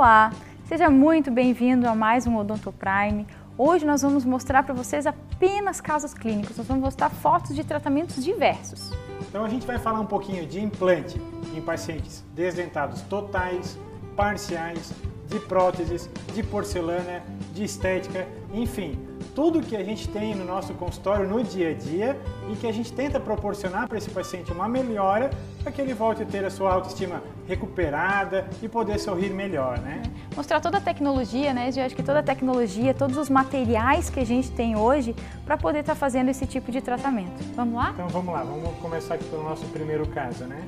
Olá, seja muito bem-vindo a mais um Odonto Prime. Hoje nós vamos mostrar para vocês apenas casos clínicos, nós vamos mostrar fotos de tratamentos diversos. Então a gente vai falar um pouquinho de implante em pacientes desdentados totais, parciais, de próteses, de porcelana, de estética, enfim, tudo que a gente tem no nosso consultório no dia a dia e que a gente tenta proporcionar para esse paciente uma melhora para que ele volte a ter a sua autoestima recuperada e poder sorrir melhor, né? Mostrar toda a tecnologia, né? Eu acho que toda a tecnologia, todos os materiais que a gente tem hoje para poder estar fazendo esse tipo de tratamento. Vamos lá? Então vamos lá, vamos começar aqui pelo nosso primeiro caso, né?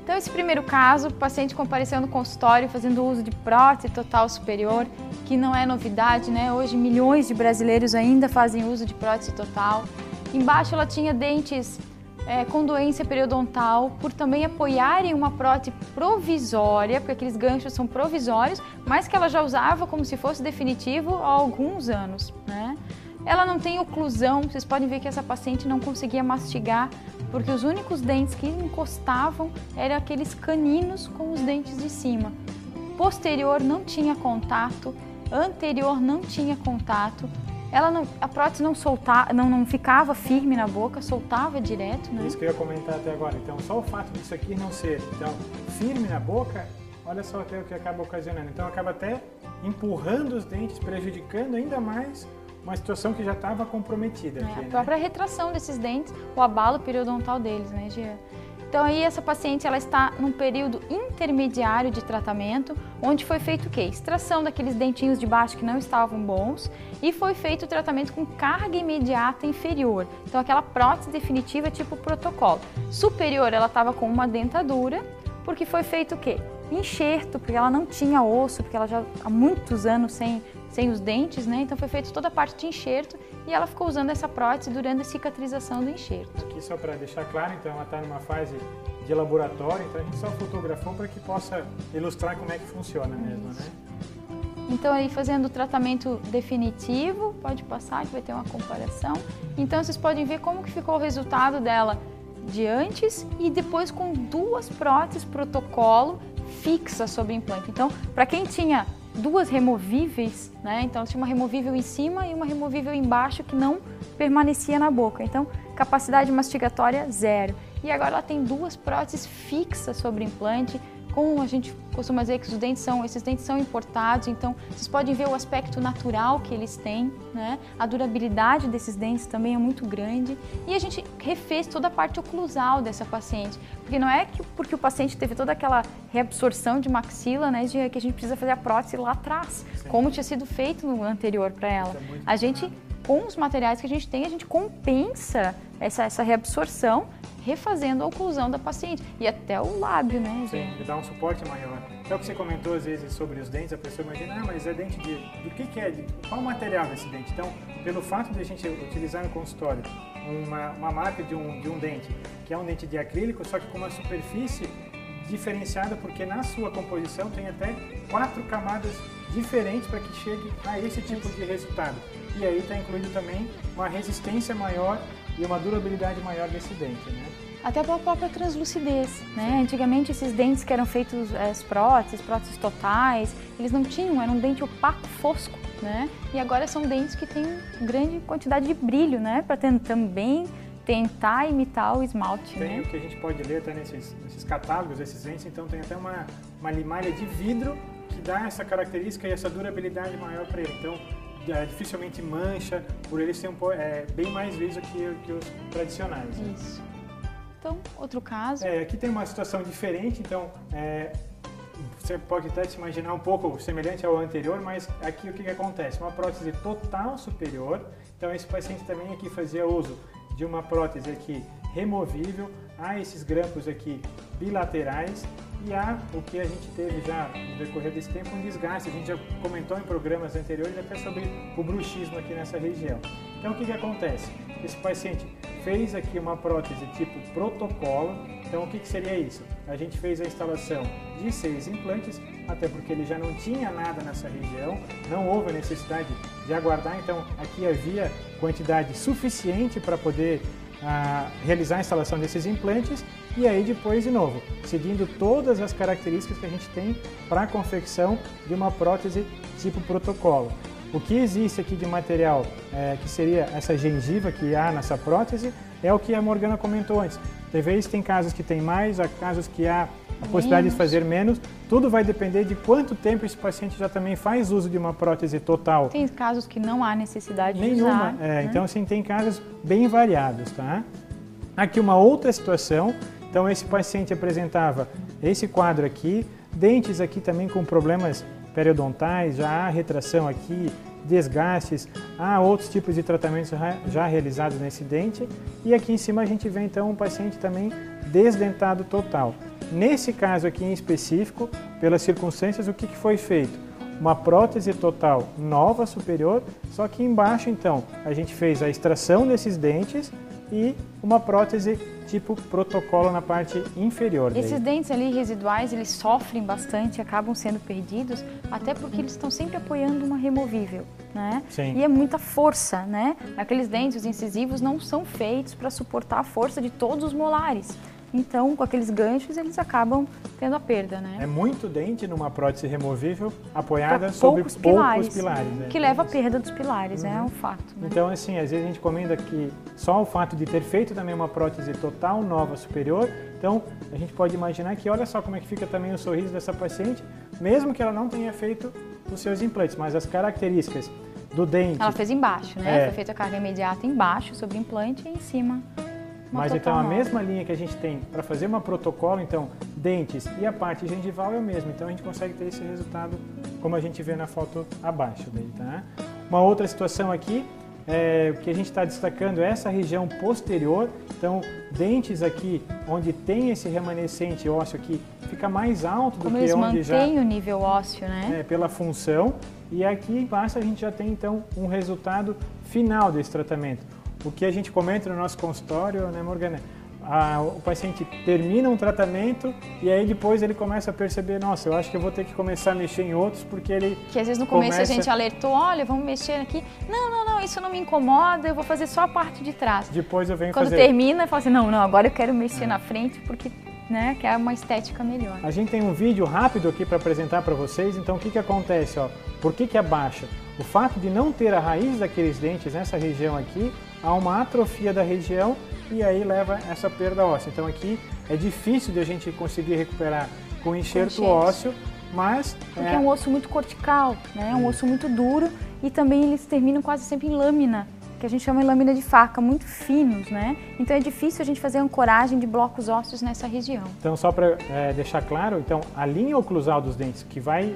Então, esse primeiro caso, o paciente compareceu no consultório fazendo uso de prótese total superior, que não é novidade, né? Hoje milhões de brasileiros ainda fazem uso de prótese total. Embaixo ela tinha dentes com doença periodontal, por também apoiarem uma prótese provisória, porque aqueles ganchos são provisórios, mas que ela já usava como se fosse definitivo há alguns anos, né? Ela não tem oclusão, vocês podem ver que essa paciente não conseguia mastigar, porque os únicos dentes que encostavam eram aqueles caninos com os dentes de cima. Posterior não tinha contato, anterior não tinha contato. A prótese não ficava firme na boca, soltava direto, né? Isso que eu ia comentar até agora. Então, só o fato disso aqui não ser firme na boca, olha só até o que acaba ocasionando. Então, acaba até empurrando os dentes, prejudicando ainda mais uma situação que já estava comprometida. A própria retração desses dentes, o abalo periodontal deles, né, Gia? Então aí essa paciente ela está num período intermediário de tratamento, onde foi feito o quê? Extração daqueles dentinhos de baixo que não estavam bons e foi feito o tratamento com carga imediata inferior. Então aquela prótese definitiva tipo protocolo. Superior ela estava com uma dentadura, porque foi feito o quê? Enxerto, porque ela não tinha osso, porque ela já há muitos anos sem os dentes, né? Então foi feita toda a parte de enxerto e ela ficou usando essa prótese durante a cicatrização do enxerto. Aqui só para deixar claro, então ela está numa fase de laboratório, então a gente só fotografou para que possa ilustrar como é que funciona mesmo, né? Então aí fazendo o tratamento definitivo, pode passar que vai ter uma comparação. Então vocês podem ver como que ficou o resultado dela de antes e depois com duas próteses protocolo fixas sobre o implante. Então, para quem tinha duas removíveis, né? Então tinha uma removível em cima e uma removível embaixo que não permanecia na boca. Então, capacidade mastigatória zero. E agora ela tem duas próteses fixas sobre o implante. Como a gente costuma dizer que esses dentes são importados, então vocês podem ver o aspecto natural que eles têm, né? A durabilidade desses dentes também é muito grande. E a gente refez toda a parte oclusal dessa paciente, porque não é porque o paciente teve toda aquela reabsorção de maxila, né, que a gente precisa fazer a prótese lá atrás, sim, como tinha sido feito no anterior para ela. A gente, com os materiais que a gente tem, a gente compensa essa reabsorção, refazendo a oclusão da paciente e até o lábio, né? Sim, e dá um suporte maior. É o que você comentou às vezes sobre os dentes, a pessoa imagina, mas é dente do que é? Qual o material desse dente? Então, pelo fato de a gente utilizar no consultório uma marca de um dente, que é um dente de acrílico, só que com uma superfície diferenciada, porque na sua composição tem até 4 camadas diferentes para que chegue a esse tipo de resultado. E aí está incluído também uma resistência maior e uma durabilidade maior desse dente, né? Até pela própria translucidez, né? Antigamente esses dentes que eram feitos, as próteses totais, eles não tinham, era um dente opaco, fosco, né? E agora são dentes que têm grande quantidade de brilho, né? Para também tentar imitar o esmalte, tem, né? O que a gente pode ler até nesses catálogos, esses dentes, então tem até uma limalha de vidro que dá essa característica e essa durabilidade maior para ele. Então, dificilmente mancha, por ele ser bem mais liso que os tradicionais. Né? Isso. Então, outro caso. Aqui tem uma situação diferente, então você pode até se imaginar um pouco semelhante ao anterior, mas aqui o que acontece? Uma prótese total superior, então esse paciente também aqui fazia uso de uma prótese aqui removível, há esses grampos aqui bilaterais e há o que a gente teve já no decorrer desse tempo, um desgaste. A gente já comentou em programas anteriores até sobre o bruxismo aqui nessa região. Então o que acontece? Esse paciente fez aqui uma prótese tipo protocolo, então o que seria isso? A gente fez a instalação de 6 implantes, até porque ele já não tinha nada nessa região, não houve a necessidade de aguardar, então aqui havia quantidade suficiente para poder realizar a instalação desses implantes e aí depois, de novo, seguindo todas as características que a gente tem para a confecção de uma prótese tipo protocolo. O que existe aqui de material, que seria essa gengiva que há nessa prótese, é o que a Morgana comentou antes. Talvez tem casos que tem mais, há casos que há a possibilidade de fazer menos. Tudo vai depender de quanto tempo esse paciente já também faz uso de uma prótese total. Tem casos que não há necessidade de nenhuma, usar. Né? Então, assim, tem casos bem variados, tá? Aqui uma outra situação. Então, esse paciente apresentava esse quadro aqui, dentes aqui também com problemas periodontais, já há retração aqui, desgastes, há outros tipos de tratamentos já realizados nesse dente. E aqui em cima a gente vê então um paciente também desdentado total. Nesse caso aqui em específico, pelas circunstâncias, o que foi feito? Uma prótese total nova superior, só que embaixo então a gente fez a extração desses dentes e uma prótese tipo protocolo na parte inferior. Esses dentes ali residuais, eles sofrem bastante, acabam sendo perdidos, até porque eles estão sempre apoiando uma removível, né? Sim. E é muita força, né? Aqueles dentes, os incisivos, não são feitos para suportar a força de todos os molares. Então, com aqueles ganchos, eles acabam tendo a perda, né? É muito dente numa prótese removível apoiada sobre poucos pilares. Né? Que leva à perda dos pilares, é um fato. Né? Então, assim, às vezes a gente comenta que só o fato de ter feito também uma prótese total nova superior, então a gente pode imaginar que olha só como é que fica também o sorriso dessa paciente, mesmo que ela não tenha feito os seus implantes, mas as características do dente... Ela fez embaixo, né? Foi feita a carga imediata embaixo, sobre o implante, e em cima... Mas então a mesma linha que a gente tem para fazer uma protocolo, então dentes e a parte gengival é o mesmo. Então a gente consegue ter esse resultado como a gente vê na foto abaixo dele, tá? Uma outra situação aqui, que a gente está destacando é essa região posterior. Então dentes aqui onde tem esse remanescente ósseo aqui fica mais alto do que onde já... mantém o nível ósseo, né? Pela função. E aqui embaixo a gente já tem então um resultado final desse tratamento. O que a gente comenta no nosso consultório, né, Morgana? O paciente termina um tratamento e aí depois ele começa a perceber, nossa, eu acho que eu vou ter que começar a mexer em outros porque ele Que às vezes no começo a gente alertou, olha, vamos mexer aqui. Não, isso não me incomoda, eu vou fazer só a parte de trás. Depois eu venho Quando fazer... termina, fala assim, não, agora eu quero mexer na frente porque, né, que é uma estética melhor. A gente tem um vídeo rápido aqui para apresentar para vocês, então o que acontece, ó? Por que abaixa? O fato de não ter a raiz daqueles dentes nessa região aqui, há uma atrofia da região e aí leva essa perda óssea. Então aqui é difícil de a gente conseguir recuperar com enxerto ósseo, mas... Porque é um osso muito cortical, né? É um osso muito duro e também eles terminam quase sempre em lâmina, que a gente chama de lâmina de faca, muito finos, né? Então é difícil a gente fazer ancoragem de blocos ósseos nessa região. Então só para deixar claro, então a linha oclusal dos dentes que vai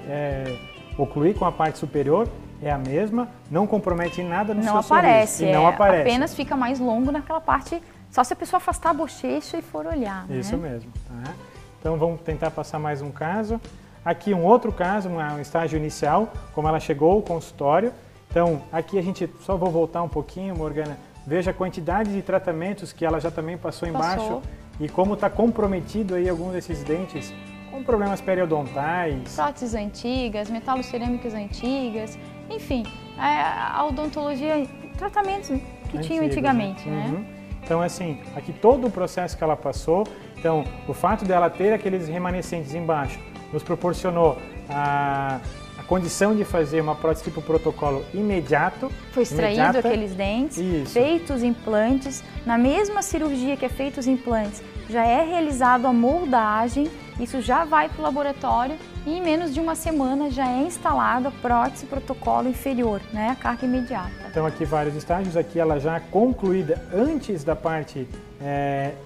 ocluir com a parte superior é a mesma, não compromete em nada no seu sorriso. E não aparece. Apenas fica mais longo naquela parte, só se a pessoa afastar a bochecha e for olhar. Isso né? mesmo. Tá? Então vamos tentar passar mais um caso. Aqui um outro caso, um estágio inicial, como ela chegou ao consultório. Então aqui a gente, só vou voltar um pouquinho, Morgana, veja a quantidade de tratamentos que ela já também passou embaixo e como está comprometido aí alguns desses dentes com problemas periodontais. Próteses antigas, metalocerâmicas antigas, enfim, a odontologia, tratamentos que tinham antigamente, né? Então, assim, aqui todo o processo que ela passou, então, o fato dela ter aqueles remanescentes embaixo nos proporcionou a condição de fazer uma prótese tipo protocolo imediato. Foi extraído aqueles dentes, feitos implantes, na mesma cirurgia que é feito os implantes, já é realizado a moldagem, isso já vai para o laboratório e em menos de uma semana já é instalada a prótese protocolo inferior, né, a carga imediata. Então aqui vários estágios, aqui ela já concluída antes da parte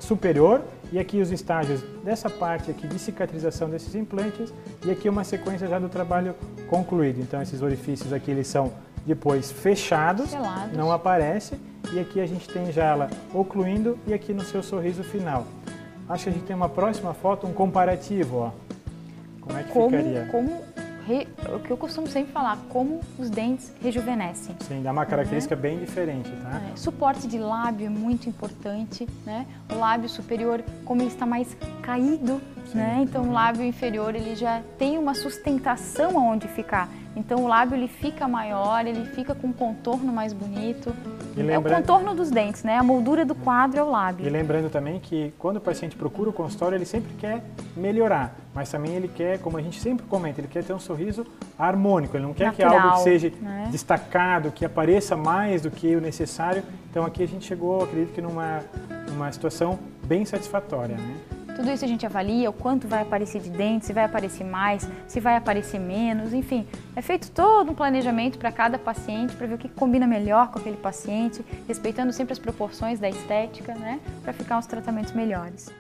superior e aqui os estágios dessa parte aqui de cicatrização desses implantes e aqui uma sequência já do trabalho concluído. Então esses orifícios aqui eles são depois fechados, selados, não aparece e aqui a gente tem já ela ocluindo e aqui no seu sorriso final. Acho que a gente tem uma próxima foto, um comparativo, ó. Como é que ficaria? O que eu costumo sempre falar, como os dentes rejuvenescem. Sim, dá uma característica bem diferente, tá? Suporte de lábio é muito importante, né? O lábio superior, como ele está mais caído, né? Então o lábio inferior ele já tem uma sustentação aonde ficar. Então o lábio ele fica maior, ele fica com um contorno mais bonito. É o contorno dos dentes, né? A moldura do quadro é o lábio. E lembrando também que quando o paciente procura o consultório, ele sempre quer melhorar, mas também ele quer, como a gente sempre comenta, ele quer ter um sorriso harmônico, ele não quer natural, que algo que seja né? destacado, que apareça mais do que o necessário. Então aqui a gente chegou, acredito que numa situação bem satisfatória, né? Tudo isso a gente avalia, o quanto vai aparecer de dente, se vai aparecer mais, se vai aparecer menos, enfim. É feito todo um planejamento para cada paciente, para ver o que combina melhor com aquele paciente, respeitando sempre as proporções da estética, né? Para ficar uns tratamentos melhores.